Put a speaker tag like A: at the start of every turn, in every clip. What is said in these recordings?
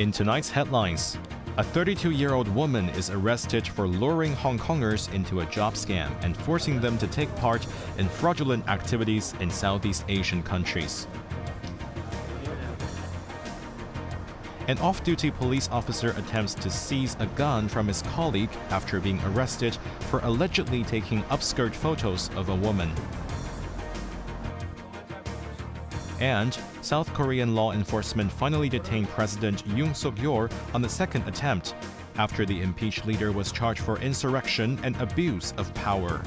A: In tonight's headlines, a 32-year-old woman is arrested for luring Hongkongers into a job scam and forcing them to take part in fraudulent activities in Southeast Asian countries. An off-duty police officer attempts to seize a gun from his colleague after being arrested for allegedly taking upskirt photos of a woman. And South Korean law enforcement finally detained President Yoon Suk-yeol on the second attempt after the impeached leader was charged for insurrection and abuse of power.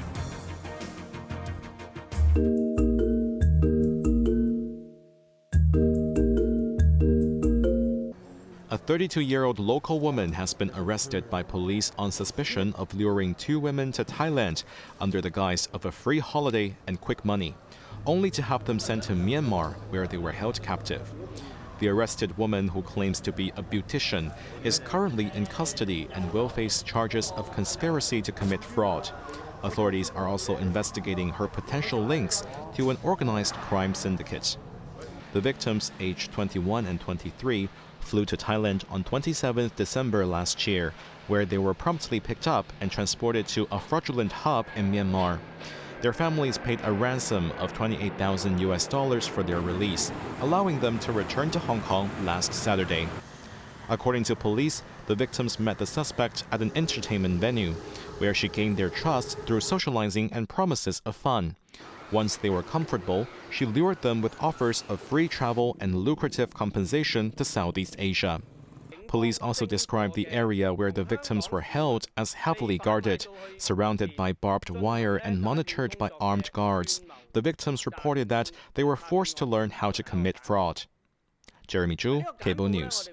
A: A 32-year-old local woman has been arrested by police on suspicion of luring two women to Thailand under the guise of a free holiday and quick money, only to have them sent to Myanmar, where they were held captive. The arrested woman, who claims to be a beautician, is currently in custody and will face charges of conspiracy to commit fraud. Authorities are also investigating her potential links to an organized crime syndicate. The victims, aged 21 and 23, flew to Thailand on 27 December last year, where they were promptly picked up and transported to a fraudulent hub in Myanmar. Their families paid a ransom of $28,000 for their release, allowing them to return to Hong Kong last Saturday. According to police, the victims met the suspect at an entertainment venue, where she gained their trust through socializing and promises of fun. Once they were comfortable, she lured them with offers of free travel and lucrative compensation to Southeast Asia. Police also described the area where the victims were held as heavily guarded, surrounded by barbed wire and monitored by armed guards. The victims reported that they were forced to learn how to commit fraud. Jeremy Zhu, Cable News.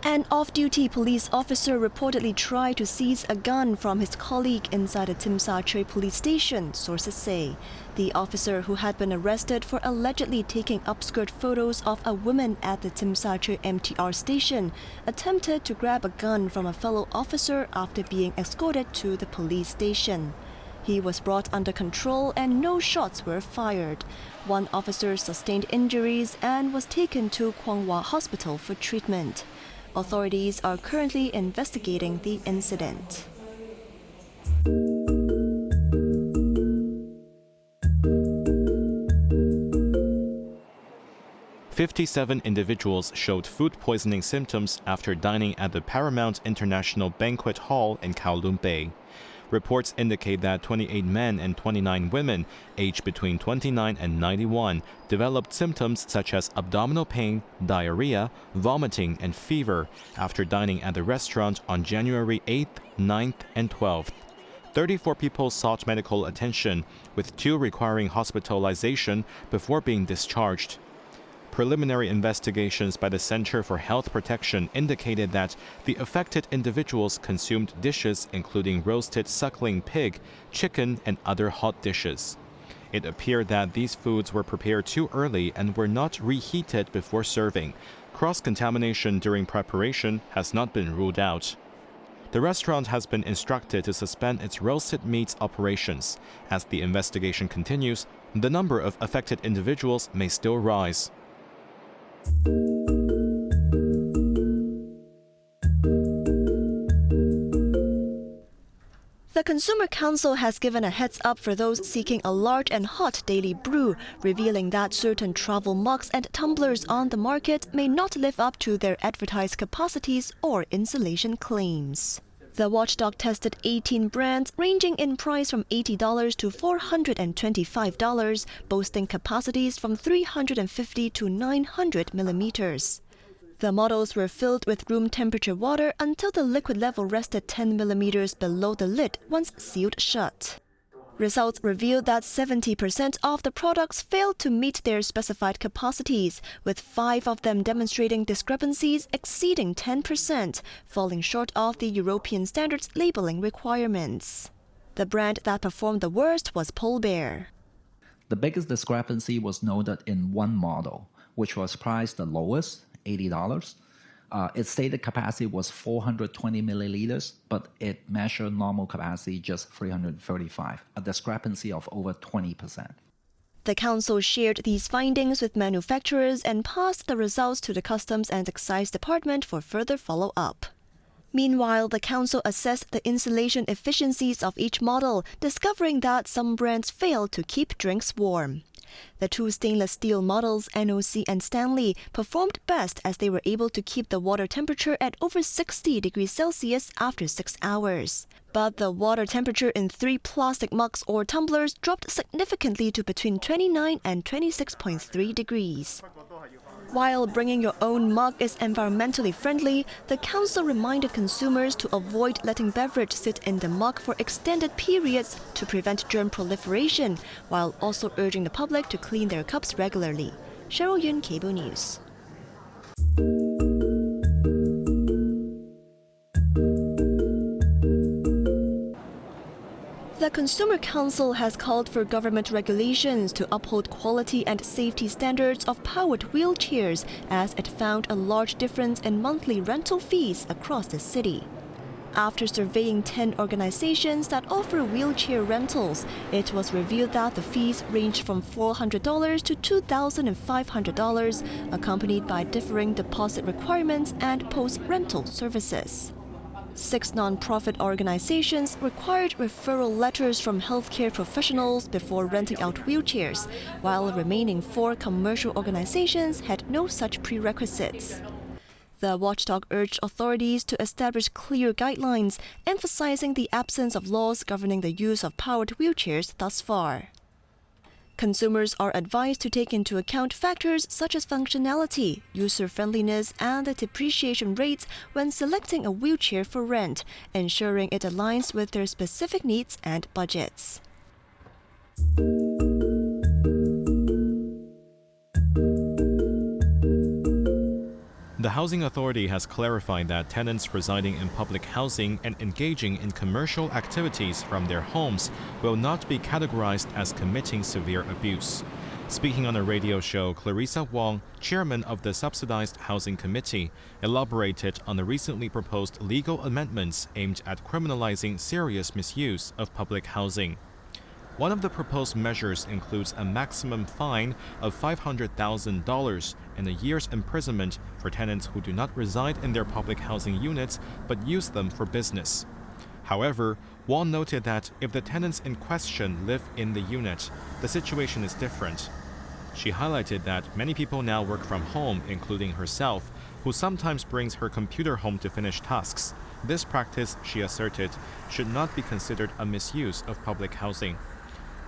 B: An off-duty police officer reportedly tried to seize a gun from his colleague inside a Tsim Sha Tsui police station, sources say. The officer, who had been arrested for allegedly taking upskirt photos of a woman at the Tsim Sha Tsui MTR station, attempted to grab a gun from a fellow officer after being escorted to the police station. He was brought under control and no shots were fired. One officer sustained injuries and was taken to Kwang Wah Hospital for treatment. Authorities are currently investigating the incident.
A: "57 individuals showed food poisoning symptoms after dining at the Paramount International Banquet Hall in Kowloon Bay. Reports indicate that 28 men and 29 women, aged between 29 and 91, developed symptoms such as abdominal pain, diarrhea, vomiting, and fever after dining at the restaurant on January 8th, 9th, and 12th. 34 people sought medical attention, with 2 requiring hospitalization before being discharged. Preliminary investigations by the Center for Health Protection indicated that the affected individuals consumed dishes including roasted suckling pig, chicken, and other hot dishes. It appeared that these foods were prepared too early and were not reheated before serving. Cross-contamination during preparation has not been ruled out. The restaurant has been instructed to suspend its roasted meats operations. As the investigation continues, the number of affected individuals may still rise.
B: The Consumer Council has given a heads-up for those seeking a large and hot daily brew, revealing that certain travel mugs and tumblers on the market may not live up to their advertised capacities or insulation claims. The watchdog tested 18 brands ranging in price from $80 to $425, boasting capacities from 350 to 900 millimeters. The models were filled with room temperature water until the liquid level rested 10 millimeters below the lid once sealed shut. Results revealed that 70% of the products failed to meet their specified capacities, with 5 of them demonstrating discrepancies exceeding 10%, falling short of the European standards labeling requirements. The brand that performed the worst was Pole Bear.
C: The biggest discrepancy was noted in one model, which was priced the lowest, $80. Its stated capacity was 420 milliliters, but it measured normal capacity just 335, a discrepancy of over 20%.
B: The council shared these findings with manufacturers and passed the results to the Customs and Excise Department for further follow-up. Meanwhile, the council assessed the insulation efficiencies of each model, discovering that some brands failed to keep drinks warm. The two stainless steel models, NOC and Stanley, performed best as they were able to keep the water temperature at over 60 degrees Celsius after 6 hours. But the water temperature in 3 plastic mugs or tumblers dropped significantly to between 29 and 26.3 degrees. While bringing your own mug is environmentally friendly, the council reminded consumers to avoid letting beverage sit in the mug for extended periods to prevent germ proliferation, while also urging the public to clean their cups regularly. Cheryl Yun, Cable News. The Consumer Council has called for government regulations to uphold quality and safety standards of powered wheelchairs, as it found a large difference in monthly rental fees across the city. After surveying 10 organizations that offer wheelchair rentals, it was revealed that the fees range from $400 to $2,500, accompanied by differing deposit requirements and post-rental services. 6 non-profit organizations required referral letters from healthcare professionals before renting out wheelchairs, while remaining 4 commercial organizations had no such prerequisites. The watchdog urged authorities to establish clear guidelines, emphasizing the absence of laws governing the use of powered wheelchairs thus far. Consumers are advised to take into account factors such as functionality, user-friendliness, and the depreciation rates when selecting a wheelchair for rent, ensuring it aligns with their specific needs and budgets.
A: The Housing Authority has clarified that tenants residing in public housing and engaging in commercial activities from their homes will not be categorized as committing severe abuse. Speaking on a radio show, Clarissa Wong, chairman of the Subsidized Housing Committee, elaborated on the recently proposed legal amendments aimed at criminalizing serious misuse of public housing. One of the proposed measures includes a maximum fine of $500,000 and a year's imprisonment for tenants who do not reside in their public housing units but use them for business. However, Wong noted that if the tenants in question live in the unit, the situation is different. She highlighted that many people now work from home, including herself, who sometimes brings her computer home to finish tasks. This practice, she asserted, should not be considered a misuse of public housing.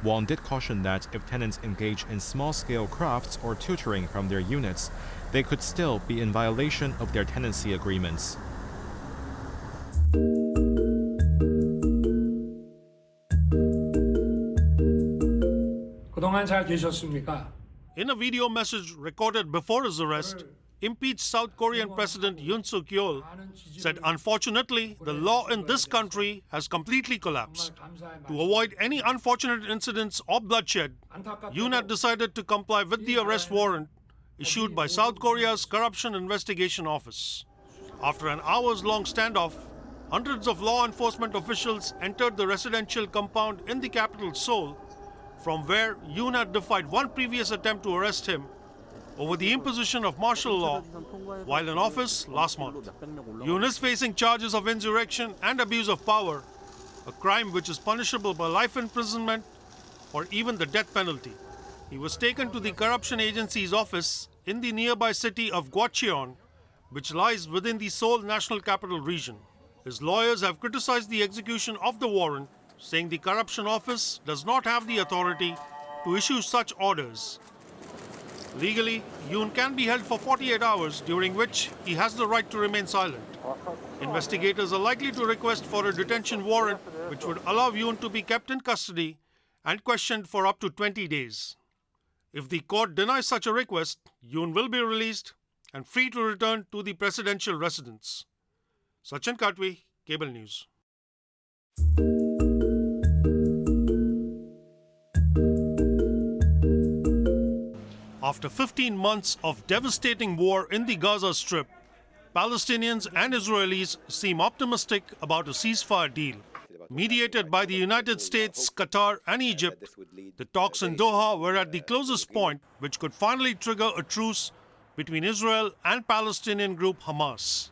A: Wong did caution that if tenants engage in small-scale crafts or tutoring from their units, they could still be in violation of their tenancy agreements.
D: 그동안 잘 계셨습니까?
E: In a video message recorded before his arrest, impeached South Korean President Yoon Suk-yeol said, "Unfortunately, the law in this country has completely collapsed. To avoid any unfortunate incidents or bloodshed, Yoon had decided to comply with the arrest warrant issued by South Korea's Corruption Investigation Office. After an hours-long standoff, hundreds of law enforcement officials entered the residential compound in the capital Seoul, from where Yoon had defied one previous attempt to arrest him over the imposition of martial law while in office last month. Yoon is facing charges of insurrection and abuse of power, a crime which is punishable by life imprisonment or even the death penalty. He was taken to the corruption agency's office in the nearby city of Gwacheon, which lies within the Seoul National Capital Region. His lawyers have criticized the execution of the warrant, saying the corruption office does not have the authority to issue such orders. Legally, Yoon can be held for 48 hours, during which he has the right to remain silent. Investigators are likely to request for a detention warrant, which would allow Yoon to be kept in custody and questioned for up to 20 days. If the court denies such a request, Yoon will be released and free to return to the presidential residence. Sachin Katwi, Cable News. After 15 months of devastating war in the Gaza Strip, Palestinians and Israelis seem optimistic about a ceasefire deal. Mediated by the United States, Qatar, and Egypt, the talks in Doha were at the closest point which could finally trigger a truce between Israel and Palestinian group Hamas.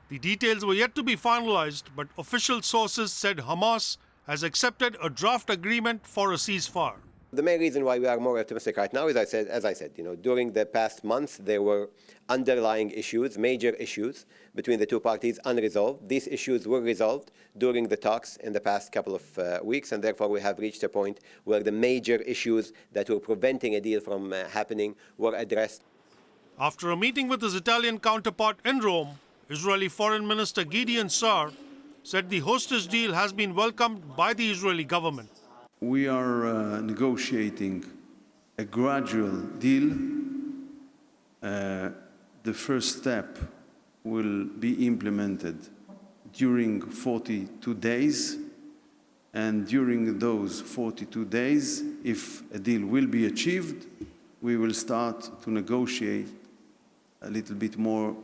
E: The details were yet to be finalized, but official sources said Hamas has accepted a draft agreement for a ceasefire.
D: The main reason why we are more optimistic right now is, as I said, during the past months there were underlying issues, major issues between the two parties unresolved. These issues were resolved during the talks in the past couple of weeks, and therefore we have reached a point where the major issues that were preventing a deal from happening were addressed.
E: After a meeting with his Italian counterpart in Rome, Israeli Foreign Minister Gideon Sa'ar said the hostage deal has been welcomed by the Israeli government.
F: We are negotiating a gradual deal. The first step will be implemented during 42 days. And during those 42 days, if a deal will be achieved, we will start to negotiate a little bit more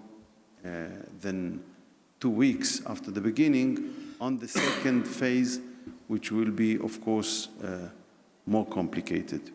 F: than 2 weeks after the beginning on the second phase, which will be, of course, more complicated.